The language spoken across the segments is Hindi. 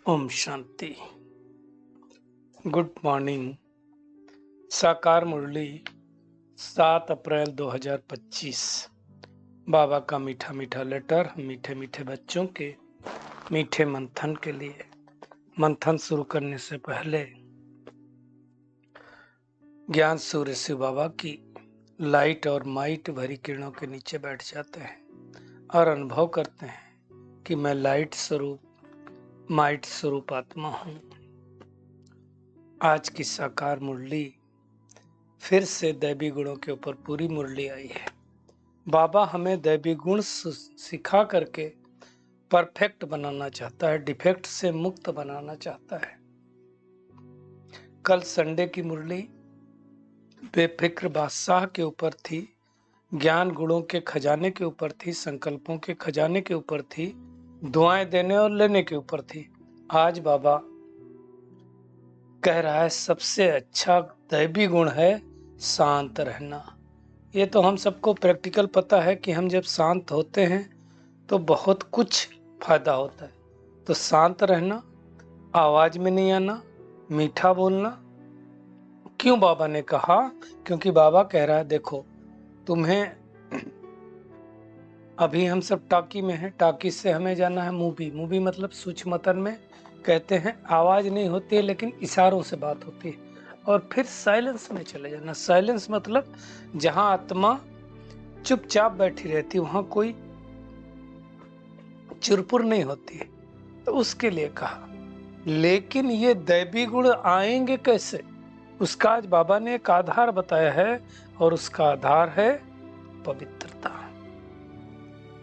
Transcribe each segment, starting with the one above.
ओम शांति। Good morning. साकार मुरली 7 अप्रैल 2025। बाबा का मीठा मीठा लेटर मीठे मीठे बच्चों के मीठे मंथन के लिए। मंथन शुरू करने से पहले ज्ञान सूर्य शिव बाबा की लाइट और माइट भरी किरणों के नीचे बैठ जाते हैं और अनुभव करते हैं कि मैं लाइट स्वरूप माइट स्वरूप आत्मा हूँ। आज की साकार मुरली फिर से दैवी गुणों के ऊपर पूरी मुरली आई है। बाबा हमें दैवी गुण सिखा करके परफेक्ट बनाना चाहता है, डिफेक्ट से मुक्त बनाना चाहता है। कल संडे की मुरली बेफिक्र बादशाह के ऊपर थी, ज्ञान गुणों के खजाने के ऊपर थी, संकल्पों के खजाने के ऊपर थी, दुआएं देने और लेने के ऊपर थी। आज बाबा कह रहा है सबसे अच्छा दैवी गुण है शांत रहना। ये तो हम सबको प्रैक्टिकल पता है कि हम जब शांत होते हैं तो बहुत कुछ फायदा होता है। तो शांत रहना, आवाज में नहीं आना, मीठा बोलना। क्यों बाबा ने कहा? क्योंकि बाबा कह रहा है देखो तुम्हें, अभी हम सब टाकी में हैं, टाकी से हमें जाना है मूवी। मूवी मतलब सूक्ष्मतन में कहते हैं आवाज नहीं होती है लेकिन इशारों से बात होती है। और फिर साइलेंस में चले जाना। साइलेंस मतलब जहां आत्मा चुपचाप बैठी रहती, वहां कोई चुरपुर नहीं होती है। तो उसके लिए कहा। लेकिन ये दैवी गुण आएंगे कैसे? उसका आज बाबा ने एक आधार बताया है और उसका आधार है पवित्रता।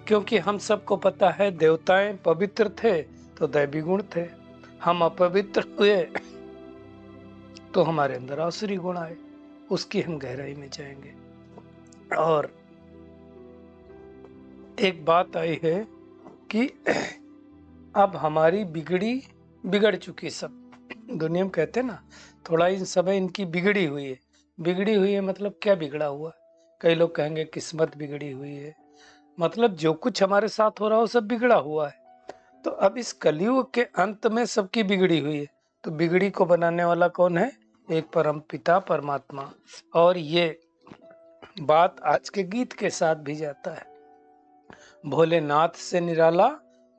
क्योंकि हम सबको पता है देवताएं पवित्र थे तो दैवी गुण थे, हम अपवित्र हुए तो हमारे अंदर आसुरी गुण आए। उसकी हम गहराई में जाएंगे। और एक बात आई है कि अब हमारी बिगड़ चुकी सब दुनिया में। कहते हैं ना थोड़ा इन समय इनकी बिगड़ी हुई है। बिगड़ी हुई है मतलब क्या बिगड़ा हुआ? कई लोग कहेंगे किस्मत बिगड़ी हुई है, मतलब जो कुछ हमारे साथ हो रहा हो सब बिगड़ा हुआ है। तो अब इस कलयुग के अंत में सबकी बिगड़ी हुई है। तो बिगड़ी को बनाने वाला कौन है? एक परम पिता परमात्मा। और ये बात आज के गीत के साथ भी जाता है। भोलेनाथ से निराला,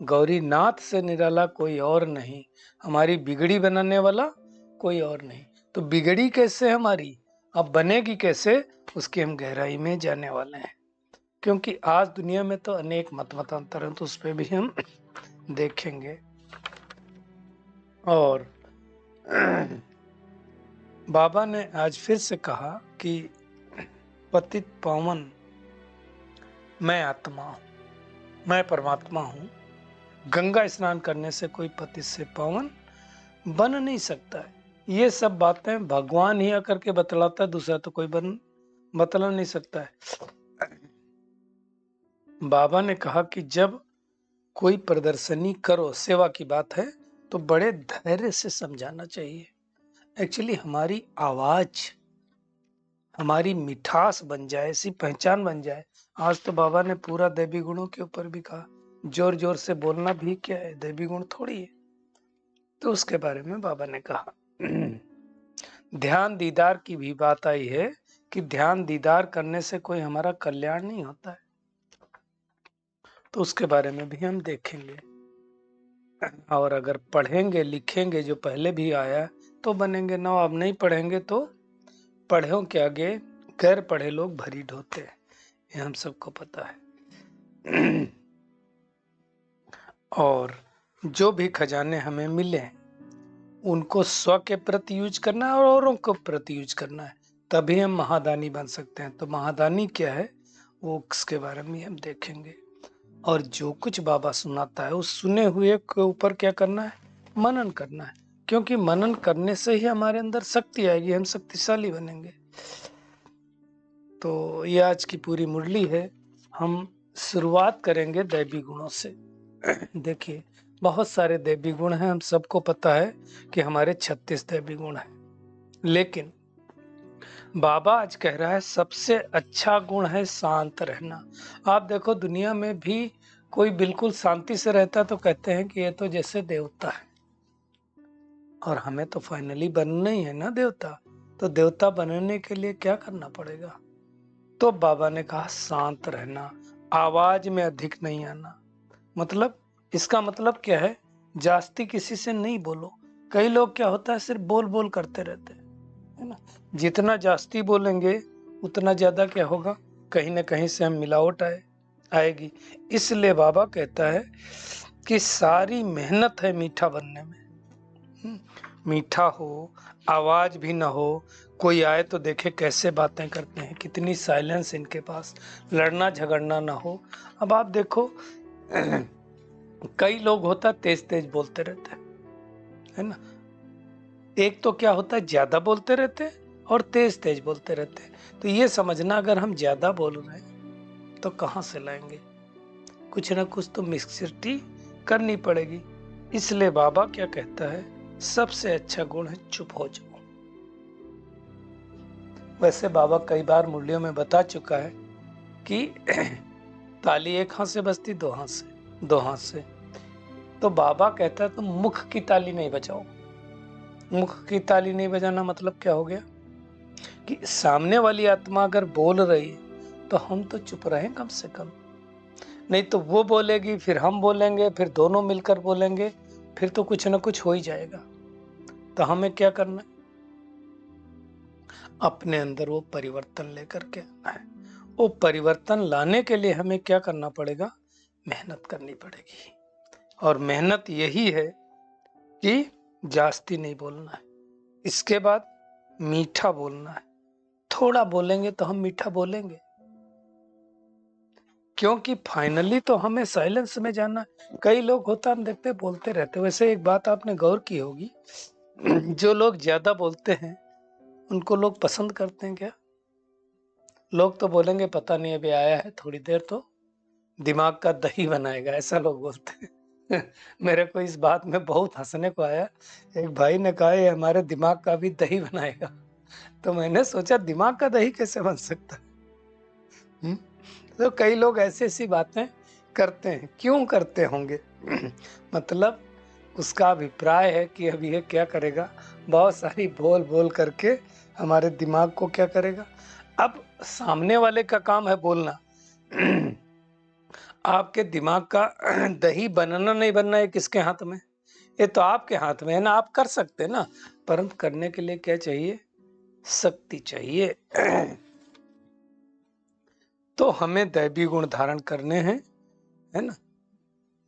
गौरीनाथ से निराला कोई और नहीं, हमारी बिगड़ी बनाने वाला कोई और नहीं। तो बिगड़ी कैसे हमारी, अब बनेगी कैसे, उसकी हम गहराई में जाने वाले हैं। क्योंकि आज दुनिया में तो अनेक मतांतर हैं, तो उस पर भी हम देखेंगे। और बाबा ने आज फिर से कहा कि पतित पावन मैं आत्मा हूं, मैं परमात्मा हूं। गंगा स्नान करने से कोई पतित से पावन बन नहीं सकता है। ये सब बातें भगवान ही आकर के बतलाता है, दूसरा तो कोई बतला नहीं सकता है। बाबा ने कहा कि जब कोई प्रदर्शनी करो, सेवा की बात है, तो बड़े धैर्य से समझाना चाहिए। एक्चुअली हमारी आवाज, हमारी मिठास बन जाए, ऐसी पहचान बन जाए। आज तो बाबा ने पूरा दैवी गुणों के ऊपर भी कहा। जोर जोर से बोलना भी क्या है, दैवी गुण थोड़ी है। तो उसके बारे में बाबा ने कहा। ध्यान दीदार की भी बात आई है कि ध्यान दीदार करने से कोई हमारा कल्याण नहीं होता है। तो उसके बारे में भी हम देखेंगे। और अगर पढ़ेंगे लिखेंगे जो पहले भी आया तो बनेंगे ना। अब नहीं पढ़ेंगे तो पढ़ों के आगे गैर पढ़े लोग भरी ढोते हैं, ये हम सबको पता है। और जो भी खजाने हमें मिले उनको स्व के प्रति यूज करना है और औरों को प्रति यूज करना है, तभी हम महादानी बन सकते हैं। तो महादानी क्या है वो उसके बारे में हम देखेंगे। और जो कुछ बाबा सुनाता है उस सुने हुए के ऊपर क्या करना है, मनन करना है। क्योंकि मनन करने से ही हमारे अंदर शक्ति आएगी, हम शक्तिशाली बनेंगे। तो ये आज की पूरी मुरली है। हम शुरुआत करेंगे दैवी गुणों से। देखिए बहुत सारे दैवी गुण हैं, हम सबको पता है कि हमारे 36 दैवी गुण हैं। लेकिन बाबा आज कह रहा है सबसे अच्छा गुण है शांत रहना। आप देखो दुनिया में भी कोई बिल्कुल शांति से रहता है तो कहते हैं कि ये तो जैसे देवता है। और हमें तो फाइनली बनना ही है ना देवता। तो देवता बनने के लिए क्या करना पड़ेगा? तो बाबा ने कहा शांत रहना, आवाज में अधिक नहीं आना। मतलब इसका मतलब क्या है? जास्ती किसी से नहीं बोलो। कई लोग क्या होता है सिर्फ बोल बोल करते रहते हैं, है ना। जितना जास्ती बोलेंगे उतना ज्यादा क्या होगा, कहीं ना कहीं से हम मिलावट आएगी। इसलिए बाबा कहता है कि सारी मेहनत है मीठा बनने में। मीठा हो, आवाज भी ना हो, कोई आए तो देखे कैसे बातें करते हैं, कितनी साइलेंस इनके पास, लड़ना झगड़ना ना हो। अब आप देखो कई लोग होता तेज तेज बोलते रहते हैं, है ना। एक तो क्या होता है ज्यादा बोलते रहते हैं और तेज तेज बोलते रहते हैं। तो ये समझना अगर हम ज्यादा बोल रहे हैं तो कहाँ से लाएंगे, कुछ ना कुछ तो मिक्सचरिटी करनी पड़ेगी। इसलिए बाबा क्या कहता है, सबसे अच्छा गुण है चुप हो जाओ। वैसे बाबा कई बार मुरलियों में बता चुका है कि ताली एक हाथ से बजती दो हाथ से, दो हाथ से। तो बाबा कहता है तुम मुख की ताली नहीं बजाओ। मुख की ताली नहीं बजाना मतलब क्या हो गया कि सामने वाली आत्मा अगर बोल रही है तो हम तो चुप रहें कम से कम। नहीं तो वो बोलेगी, फिर हम बोलेंगे, फिर दोनों मिलकर बोलेंगे, फिर तो कुछ ना कुछ हो ही जाएगा। तो हमें क्या करना है, अपने अंदर वो परिवर्तन लेकर के आना है। वो परिवर्तन लाने के लिए हमें क्या करना पड़ेगा, मेहनत करनी पड़ेगी। और मेहनत यही है कि जास्ती नहीं बोलना है, इसके बाद मीठा बोलना है। थोड़ा बोलेंगे तो हम मीठा बोलेंगे, क्योंकि फाइनली तो हमें साइलेंस में जाना है। कई लोग होता हम देखते बोलते रहते। वैसे एक बात आपने गौर की होगी, जो लोग ज्यादा बोलते हैं उनको लोग पसंद करते हैं क्या? लोग तो बोलेंगे पता नहीं अभी आया है थोड़ी देर तो दिमाग का दही बनाएगा, ऐसा लोग बोलते हैं। मेरे को इस बात में बहुत हंसने को आया। एक भाई ने कहा ये हमारे दिमाग का भी दही बनाएगा। तो मैंने सोचा दिमाग का दही कैसे बन सकता है? तो कई लोग ऐसी ऐसी बातें करते हैं, क्यों करते होंगे? मतलब उसका अभिप्राय है कि अब ये क्या करेगा, बहुत सारी बोल बोल करके हमारे दिमाग को क्या करेगा। अब सामने वाले का काम है बोलना। आपके दिमाग का दही बनना नहीं बनना है किसके हाथ में? ये तो आपके हाथ में है ना, आप कर सकते हैं ना। परंतु करने के लिए क्या चाहिए, शक्ति चाहिए। तो हमें दैवी गुण धारण करने हैं, है ना।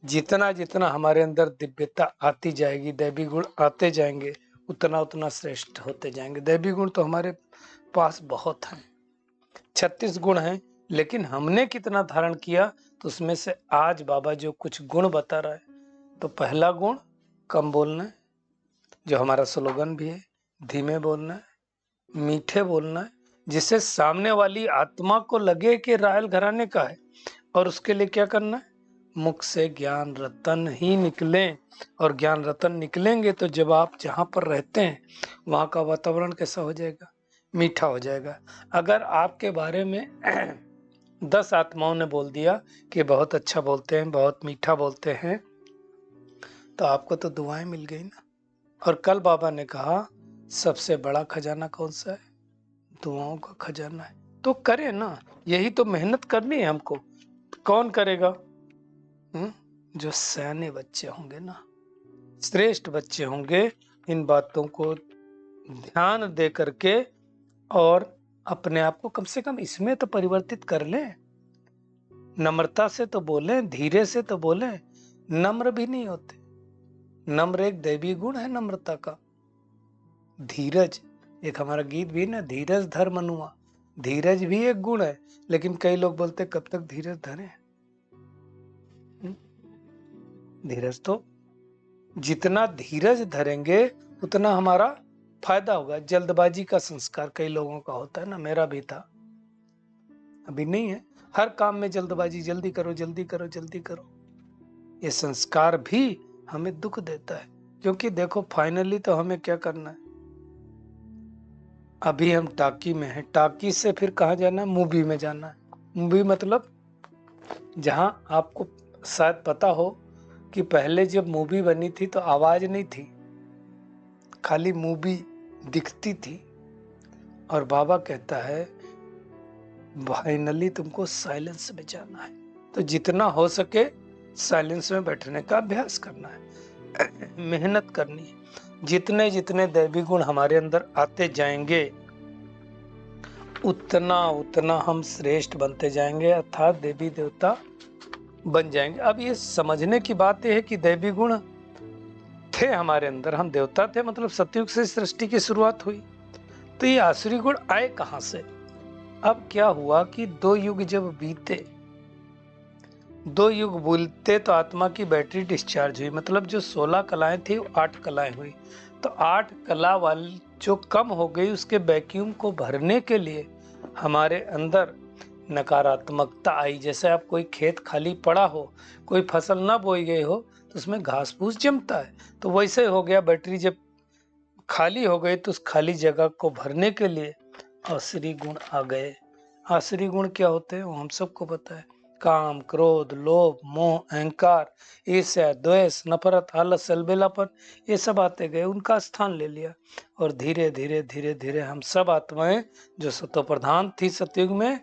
जितना जितना हमारे अंदर दिव्यता आती जाएगी, दैवी गुण आते जाएंगे, उतना उतना श्रेष्ठ होते जाएंगे। दैवी गुण तो हमारे पास बहुत हैं, 36 गुण हैं, लेकिन हमने कितना धारण किया। तो उसमें से आज बाबा जो कुछ गुण बता रहा है, तो पहला गुण कम बोलना है, जो हमारा स्लोगन भी है, धीमे बोलना है, मीठे बोलना है, जिससे सामने वाली आत्मा को लगे कि रायल घराने का है। और उसके लिए क्या करना है, मुख से ज्ञान रतन ही निकले। और ज्ञान रतन निकलेंगे तो जब आप जहां पर रहते हैं वहां का वातावरण कैसा हो जाएगा, मीठा हो जाएगा। अगर आपके बारे में 10 आत्माओं ने बोल दिया कि बहुत अच्छा बोलते हैं, बहुत मीठा बोलते हैं, तो आपको तो दुआएं मिल गई ना। और कल बाबा ने कहा सबसे बड़ा खजाना कौन सा है, दुआओं का खजाना है। तो करें ना, यही तो मेहनत करनी है हमको। कौन करेगा? जो सयाने बच्चे होंगे ना, श्रेष्ठ बच्चे होंगे, इन बातों को ध्यान दे करके और अपने आप को कम से कम इसमें तो परिवर्तित कर लें। नम्रता से तो बोले, धीरे से तो बोले। नम्र भी नहीं होते। नम्र एक दैवी गुण है, नम्रता का। धीरज, एक हमारा गीत भी ना, धीरज धर मनुआ। धीरज भी एक गुण है, लेकिन कई लोग बोलते कब तक धीरज धरे। धीरज तो जितना धीरज धरेंगे उतना हमारा फायदा होगा। जल्दबाजी का संस्कार कई लोगों का होता है ना, मेरा भी था, अभी नहीं है। हर काम में जल्दबाजी, जल्दी करो जल्दी करो जल्दी करो। ये संस्कार भी हमें दुख देता है, क्योंकि देखो फाइनली तो हमें क्या करना है। अभी हम टाकी में हैं, टाकी से फिर कहाँ जाना है, मूवी में जाना है। मूवी मतलब जहां आपको शायद पता हो कि पहले जब मूवी बनी थी तो आवाज नहीं थी, खाली मूवी दिखती थी और बाबा कहता है फाइनली तुमको साइलेंस में जाना है, तो जितना हो सके साइलेंस में बैठने का अभ्यास करना है, मेहनत करनी है। जितने जितने दैवी गुण हमारे अंदर आते जाएंगे उतना उतना हम श्रेष्ठ बनते जाएंगे, अर्थात देवी देवता बन जाएंगे। अब ये समझने की बात यह है कि दैवी गुण थे हमारे अंदर, हम देवता थे, मतलब सतयुग से सृष्टि की शुरुआत हुई, तो ये आसुरी गुण आए कहां से? अब क्या हुआ कि 2 युग जब बीते, 2 युग बोलते तो आत्मा की बैटरी डिस्चार्ज हुई, मतलब जो 16 कलाएं थी 8 कलाएं हुई, तो 8 कला वाली जो कम हो गई उसके वैक्यूम को भरने के लिए हमारे अंदर नकारात्मकता आई। जैसे आप कोई खेत खाली पड़ा हो, कोई फसल ना बोई गई हो, तो उसमें घास फूस जमता है, तो वैसे हो गया बैटरी जब खाली हो गई तो उस खाली जगह को भरने के लिए आसुरी गुण आ गए। आसुरी गुण क्या होते हैं वो हम सबको पता है, काम, क्रोध, लोभ, मोह, अहंकार, ईर्ष्या, द्वेष, नफरत, आलस, अलबेलापन, ये सब आते गए, उनका स्थान ले लिया। और धीरे धीरे धीरे धीरे हम सब आत्माएं जो सतो प्रधान थी सतयुग में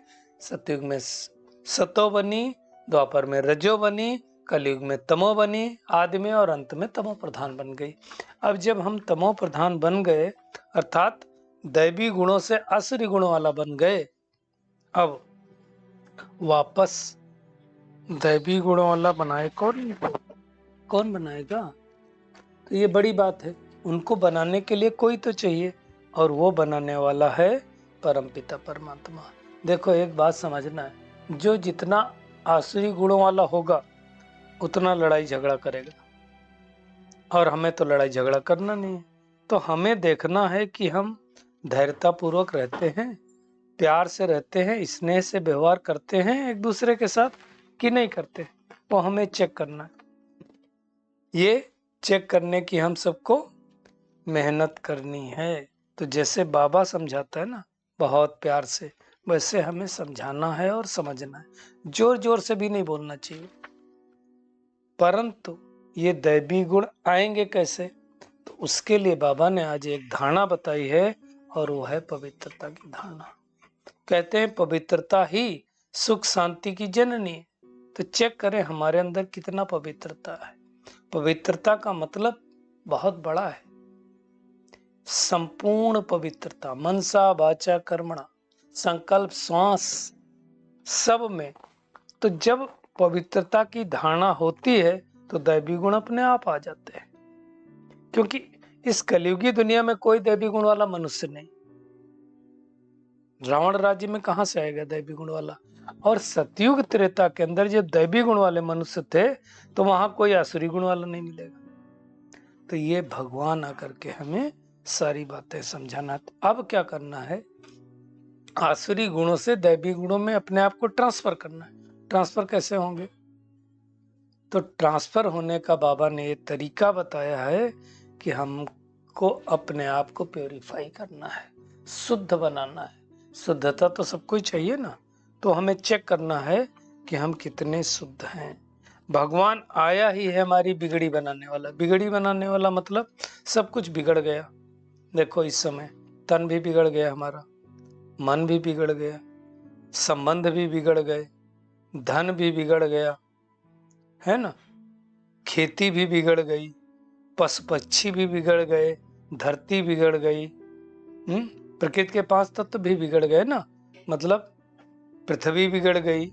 सतो बनी, द्वापर में रजो बनी, कलयुग में तमो बनी, आदि में और अंत में तमो प्रधान बन गई। अब जब हम तमो प्रधान बन गए अर्थात दैवी गुणों से आसुरी गुणों वाला बन गए, अब वापस दैवी गुणों वाला बनाए कौन बनाएगा? तो ये बड़ी बात है, उनको बनाने के लिए कोई तो चाहिए, और वो बनाने वाला है परमपिता परमात्मा। देखो एक बात समझना है, जो जितना आसुरी गुणों वाला होगा उतना लड़ाई झगड़ा करेगा, और हमें तो लड़ाई झगड़ा करना नहीं है। तो हमें देखना है कि हम धैर्यता पूर्वक रहते हैं, प्यार से रहते हैं, स्नेह से व्यवहार करते हैं एक दूसरे के साथ कि नहीं करते, वो हमें चेक करना है। ये चेक करने की हम सबको मेहनत करनी है। तो जैसे बाबा समझाता है ना बहुत प्यार से, वैसे हमें समझाना है और समझना है। जोर जोर से भी नहीं बोलना चाहिए। परंतु ये दैवी गुण आएंगे कैसे? तो उसके लिए बाबा ने आज एक धारणा बताई है, और वो है पवित्रता की धारणा। कहते हैं पवित्रता ही सुख शांति की जननी। तो चेक करें हमारे अंदर कितना पवित्रता है। पवित्रता का मतलब बहुत बड़ा है, संपूर्ण पवित्रता, मनसा वाचा कर्मणा, संकल्प श्वास सब में। तो जब पवित्रता की धारणा होती है तो दैवी गुण अपने आप आ जाते हैं, क्योंकि इस कलयुगी दुनिया में कोई दैवी गुण वाला मनुष्य नहीं। रावण राज्य में कहां से आएगा दैवी गुण वाला? और सतयुग त्रेता के अंदर जब दैवी गुण वाले मनुष्य थे तो वहां कोई आसुरी गुण वाला नहीं मिलेगा। तो ये भगवान आकर के हमें सारी बातें समझाना। अब क्या करना है, आसुरी गुणों से दैवी गुणों में अपने आप को ट्रांसफर करना है। ट्रांसफर कैसे होंगे? तो ट्रांसफर होने का बाबा ने ये तरीका बताया है कि हमको अपने आप को प्योरीफाई करना है, शुद्ध बनाना है। शुद्धता तो सबको ही चाहिए ना, तो हमें चेक करना है कि हम कितने शुद्ध हैं। भगवान आया ही है हमारी बिगड़ी बनाने वाला। बिगड़ी बनाने वाला मतलब सब कुछ बिगड़ गया। देखो इस समय तन भी बिगड़ गया हमारा, मन भी बिगड़ गया, संबंध भी बिगड़ गए, धन भी बिगड़ गया, है ना, खेती भी बिगड़ गई, पशु पक्षी भी बिगड़ गए, धरती बिगड़ गई, प्रकृति के 5 तत्व भी बिगड़ गए ना, मतलब पृथ्वी बिगड़ गई,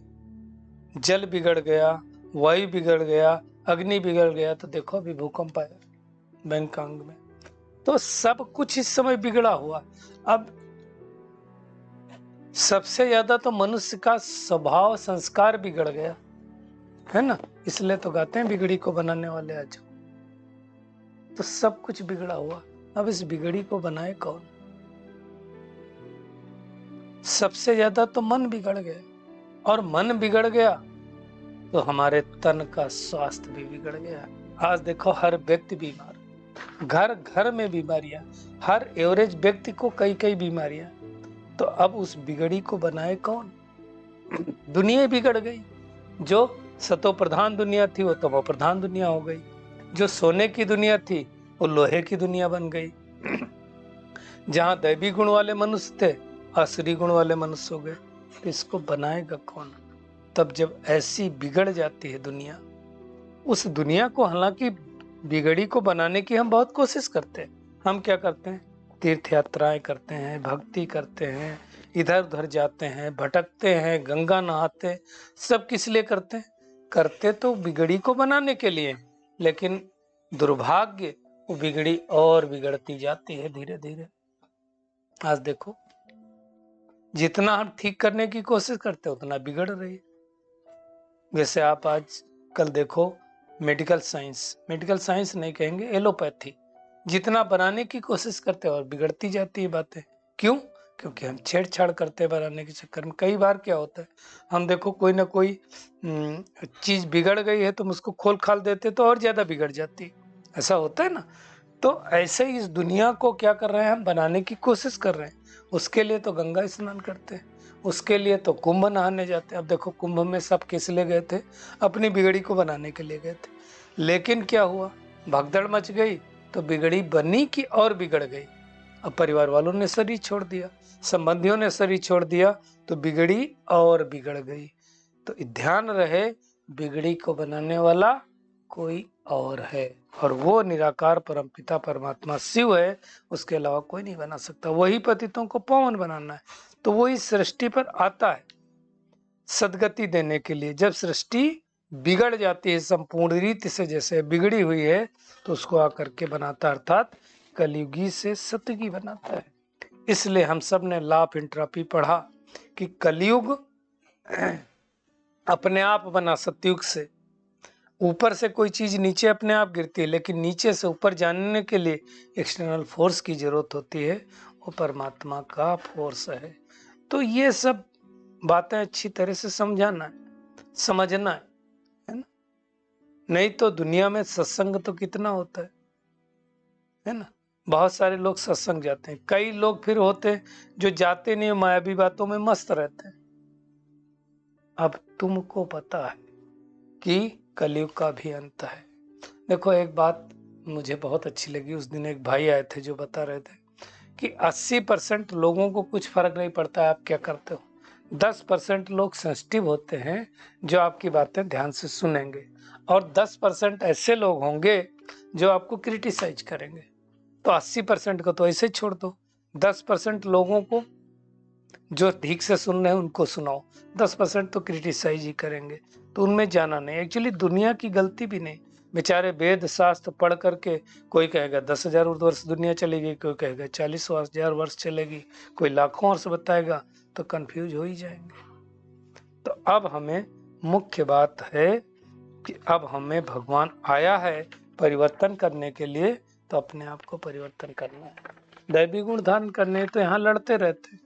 जल बिगड़ गया, वायु बिगड़ गया, अग्नि बिगड़ गया। तो देखो अभी भूकंप आया बैंकॉक में, तो सब कुछ इस समय बिगड़ा हुआ। अब सबसे ज्यादा तो मनुष्य का स्वभाव संस्कार बिगड़ गया है ना, इसलिए तो गाते हैं बिगड़ी को बनाने वाले आ जाओ। तो सब कुछ बिगड़ा हुआ, अब इस बिगड़ी को बनाए कौन? सबसे ज्यादा तो मन बिगड़ गया, और मन बिगड़ गया तो हमारे तन का स्वास्थ्य भी बिगड़ गया। आज देखो हर व्यक्ति बीमार, घर घर में बीमारियां, हर एवरेज व्यक्ति को कई कई बीमारियां। तो अब उस बिगड़ी को बनाए कौन? दुनिया बिगड़ गई। जो सतो प्रधान दुनिया थी वो तमो प्रधान दुनिया हो गई, जो सोने की दुनिया थी वो लोहे की दुनिया बन गई, जहां दैवी गुण वाले मनुष्य थे, असुरी गुण वाले मनुष्य हो गए। तो इसको बनाएगा कौन? तब जब ऐसी बिगड़ जाती है दुनिया, उस दुनिया को, हालांकि बिगड़ी को बनाने की हम बहुत कोशिश करते हैं। हम क्या करते हैं? तीर्थ यात्राएं करते हैं, भक्ति करते हैं, इधर उधर जाते हैं, भटकते हैं, गंगा नहाते हैं। सब किस लिए करते हैं? करते तो बिगड़ी को बनाने के लिए, लेकिन दुर्भाग्य वो बिगड़ी और बिगड़ती जाती है धीरे धीरे। आज देखो, जितना हम ठीक करने की कोशिश करते हैं उतना बिगड़ रही है। वैसे आप आज कल देखो, मेडिकल साइंस नहीं कहेंगे, एलोपैथी, जितना बनाने की कोशिश करते हैं और बिगड़ती जाती है बातें। क्यों? क्योंकि हम छेड़छाड़ करते हैं बनाने के चक्कर में। कई बार क्या होता है, हम देखो कोई ना कोई चीज बिगड़ गई है तो हम उसको खोल खाल देते तो और ज्यादा बिगड़ जाती है। ऐसा होता है ना। तो ऐसे ही इस दुनिया को क्या कर रहे हैं, हम बनाने की कोशिश कर रहे हैं। उसके लिए तो गंगा स्नान करते हैं, उसके लिए तो कुंभ नहाने जाते हैं। अब देखो, कुंभ में सब किस लिए गए थे? अपनी बिगड़ी को बनाने के लिए गए थे। लेकिन क्या हुआ? भगदड़ मच गई तो बिगड़ी बनी की और बिगड़ गई। अब परिवार वालों ने शरीर छोड़ दिया, संबंधियों ने शरीर छोड़ दिया, तो बिगड़ी और बिगड़ गई। तो ध्यान रहे, बिगड़ी को बनाने वाला कोई और है, और वो निराकार परमपिता परमात्मा शिव है। उसके अलावा कोई नहीं बना सकता। वही पतितों को पावन बनाना है। तो वो इस सृष्टि पर आता है सदगति देने के लिए। जब सृष्टि बिगड़ जाती है संपूर्ण रीति से, जैसे बिगड़ी हुई है, तो उसको आकर के बनाता है, अर्थात कलयुगी से सतयुगी बनाता है। इसलिए हम सब ने लाभ इंट्रापी पढ़ा कि कलयुग अपने आप बना सतयुग से। ऊपर से कोई चीज नीचे अपने आप गिरती है, लेकिन नीचे से ऊपर जाने के लिए एक्सटर्नल फोर्स की जरूरत होती है। वो परमात्मा का फोर्स है। तो ये सब बातें अच्छी तरह से समझाना है, समझना है ना। नहीं तो दुनिया में सत्संग तो कितना होता है ना। बहुत सारे लोग सत्संग जाते हैं, कई लोग फिर होते हैं जो जाते नहीं, मायावी बातों में मस्त रहते हैं। अब तुमको पता है कि कलयुग का भी अंत है। देखो, एक बात मुझे बहुत अच्छी लगी। उस दिन एक भाई आए थे जो बता रहे थे कि 80% लोगों को कुछ फर्क नहीं पड़ता है आप क्या करते हो। 10% लोग सेंसिटिव होते हैं जो आपकी बातें ध्यान से सुनेंगे, और 10% ऐसे लोग होंगे जो आपको क्रिटिसाइज करेंगे। तो 80% को तो ऐसे ही छोड़ दो। 10% लोगों को जो ठीक से सुन रहे हैं उनको सुनाओ। 10% तो क्रिटिसाइज ही करेंगे, तो उनमें जाना नहीं। एक्चुअली दुनिया की गलती भी नहीं, बेचारे वेद शास्त्र पढ़ करके कोई कहेगा 10,000 वर्ष दुनिया चलेगी, कोई कहेगा 40,000 वर्ष चलेगी, कोई लाखों वर्ष बताएगा, तो कंफ्यूज हो ही जाएंगे। तो अब हमें मुख्य बात है कि अब हमें भगवान आया है परिवर्तन करने के लिए, तो अपने आप को परिवर्तन करना है। दैवी गुण धारण करने तो यहाँ लड़ते रहते,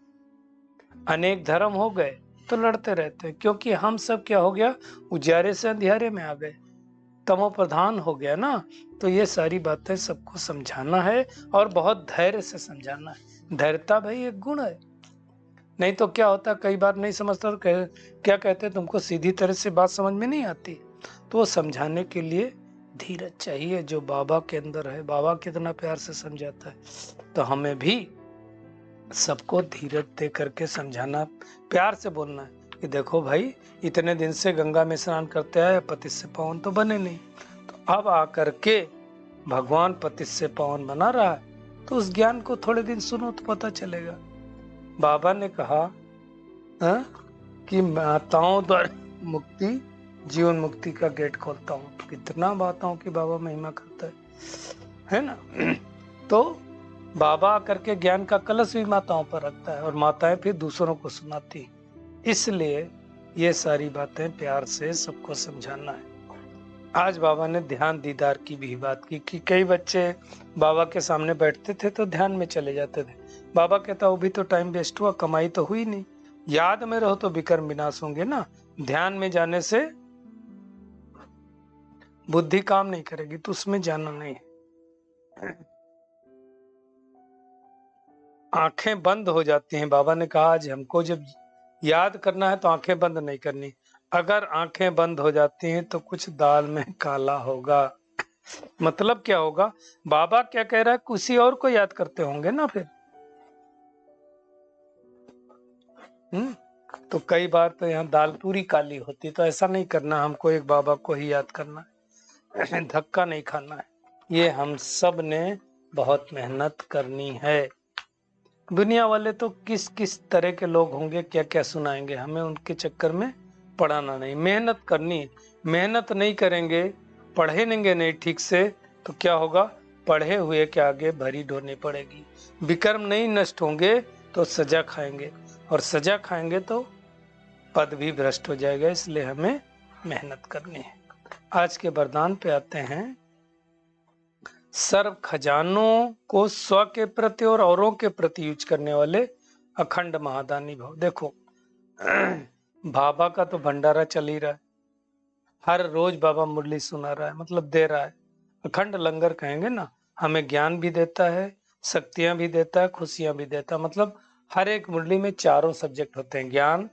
अनेक धर्म हो गए तो लड़ते रहते हैं, क्योंकि हम सब क्या हो गया, उजारे से अंधियारे में आ गए, तमो प्रधान हो गया ना। तो ये सारी बातें सबको समझाना है, और बहुत धैर्य से समझाना है। धैर्यता भाई एक गुण है। नहीं तो क्या होता, कई बार नहीं समझता तो क्या कहते हैं, तुमको सीधी तरह से बात समझ में नहीं आती। तो वो समझाने के लिए धीरज चाहिए, जो बाबा के अंदर है। बाबा कितना प्यार से समझाता है, तो हमें भी सबको धीरज दे करके समझाना, प्यार से बोलना है कि देखो भाई, इतने दिन से गंगा में स्नान करते आए, पतित से पावन तो बने नहीं, तो अब आकर के भगवान पतित से पावन बना रहा है, तो उस ज्ञान को थोड़े दिन सुनो तो पता चलेगा। बाबा ने कहा कि माताओं द्वारा मुक्ति जीवन मुक्ति का गेट खोलता हूँ। तो कितना बातों की बाबा महिमा करता है ना। तो बाबा करके ज्ञान का कलश भी माताओं पर रखता है, और माताएं फिर दूसरों को सुनाती। इसलिए ये सारी बातें प्यार से सबको समझाना है। आज बाबा ने ध्यान दीदार की भी बात की कि कई बच्चे बाबा के सामने बैठते थे तो ध्यान में चले जाते थे। बाबा कहता वो भी तो टाइम वेस्ट हुआ, कमाई तो हुई नहीं। याद में रहो तो विकर्म विनाश होंगे ना। ध्यान में जाने से बुद्धि काम नहीं करेगी, तो उसमें जाना नहीं है। आंखें बंद हो जाती हैं। बाबा ने कहा आज हमको जब याद करना है तो आंखें बंद नहीं करनी। अगर आंखें बंद हो जाती हैं तो कुछ दाल में काला होगा। मतलब क्या होगा, बाबा क्या कह रहा है, किसी और को याद करते होंगे ना फिर। तो कई बार तो यहाँ दाल पूरी काली होती, तो ऐसा नहीं करना, हमको एक बाबा को ही याद करना है, धक्का नहीं खाना है। ये हम सब ने बहुत मेहनत करनी है। दुनिया वाले तो किस किस तरह के लोग होंगे, क्या क्या सुनाएंगे, हमें उनके चक्कर में पढ़ाना नहीं, मेहनत करनी है। मेहनत नहीं करेंगे, पढ़ेंगे नहीं ठीक से, तो क्या होगा, पढ़े हुए के आगे भरी ढोनी पड़ेगी। विक्रम नहीं नष्ट होंगे तो सजा खाएंगे, और सजा खाएंगे तो पद भी भ्रष्ट हो जाएगा। इसलिए हमें मेहनत करनी है। आज के वरदान पे आते हैं। सर्व खजानों को स्व के प्रति और औरों के प्रति यूज करने वाले अखंड महादानी भव। देखो बाबा का तो भंडारा चल ही रहा है, हर रोज बाबा मुरली सुना रहा है, मतलब दे रहा है। अखंड लंगर कहेंगे ना, हमें ज्ञान भी देता है, शक्तियां भी देता है, खुशियां भी देता है। मतलब हर एक मुरली में चारों सब्जेक्ट होते हैं, ज्ञान,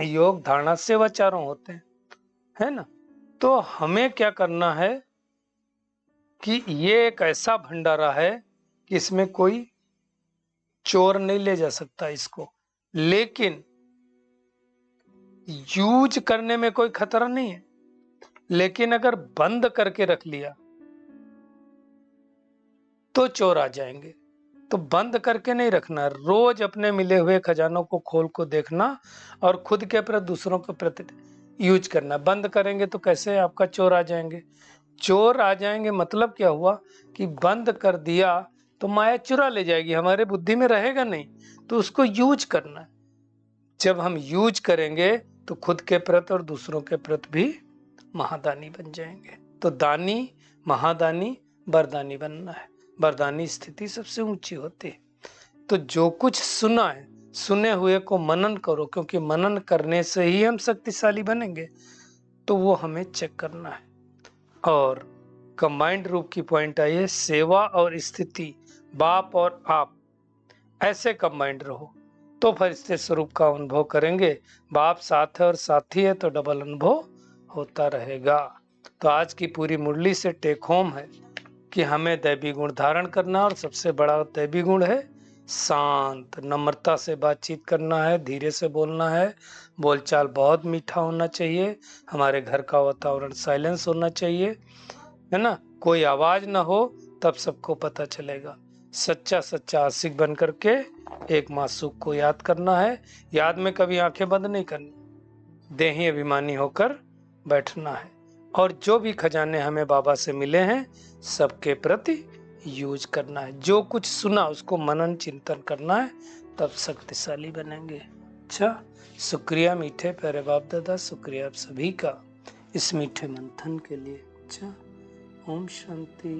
योग, धारणा, सेवा, चारों होते हैं, है ना। तो हमें क्या करना है कि ये एक ऐसा भंडारा है कि इसमें कोई चोर नहीं ले जा सकता इसको, लेकिन यूज करने में कोई खतरा नहीं है। लेकिन अगर बंद करके रख लिया तो चोर आ जाएंगे। तो बंद करके नहीं रखना, रोज अपने मिले हुए खजानों को खोल को देखना और खुद के प्रति दूसरों के प्रति यूज करना। बंद करेंगे तो कैसे आपका चोर आ जाएंगे, चोर आ जाएंगे मतलब क्या हुआ कि बंद कर दिया तो माया चुरा ले जाएगी, हमारे बुद्धि में रहेगा नहीं। तो उसको यूज करना है। जब हम यूज करेंगे तो खुद के प्रति और दूसरों के प्रति भी महादानी बन जाएंगे। तो दानी, महादानी, वरदानी बनना है। वरदानी स्थिति सबसे ऊंची होती है। तो जो कुछ सुना है, सुने हुए को मनन करो, क्योंकि मनन करने से ही हम शक्तिशाली बनेंगे। तो वो हमें चेक करना है। और कंबाइंड रूप की पॉइंट आई है, सेवा और स्थिति, बाप और आप ऐसे कंबाइंड रहो तो फरिश्ते स्वरूप का अनुभव करेंगे। बाप साथ है और साथी है तो डबल अनुभव होता रहेगा। तो आज की पूरी मुरली से टेक होम है कि हमें दैवी गुण धारण करना, और सबसे बड़ा दैवी गुण है शांत, नम्रता से बातचीत करना है, धीरे से बोलना है, बोलचाल बहुत मीठा होना चाहिए, हमारे घर का वातावरण साइलेंस होना चाहिए, है ना, कोई आवाज ना हो, तब सबको पता चलेगा। सच्चा सच्चा आशिक बन करके एक मासूक को याद करना है। याद में कभी आंखें बंद नहीं करनी, देही अभिमानी होकर बैठना है। और जो भी खजाने हमें बाबा से मिले हैं सबके प्रति यूज करना है। जो कुछ सुना उसको मनन चिंतन करना है, तब शक्तिशाली बनेंगे। अच्छा, शुक्रिया मीठे प्यारे बाप दादा, शुक्रिया आप सभी का इस मीठे मंथन के लिए। अच्छा, ओम शांति।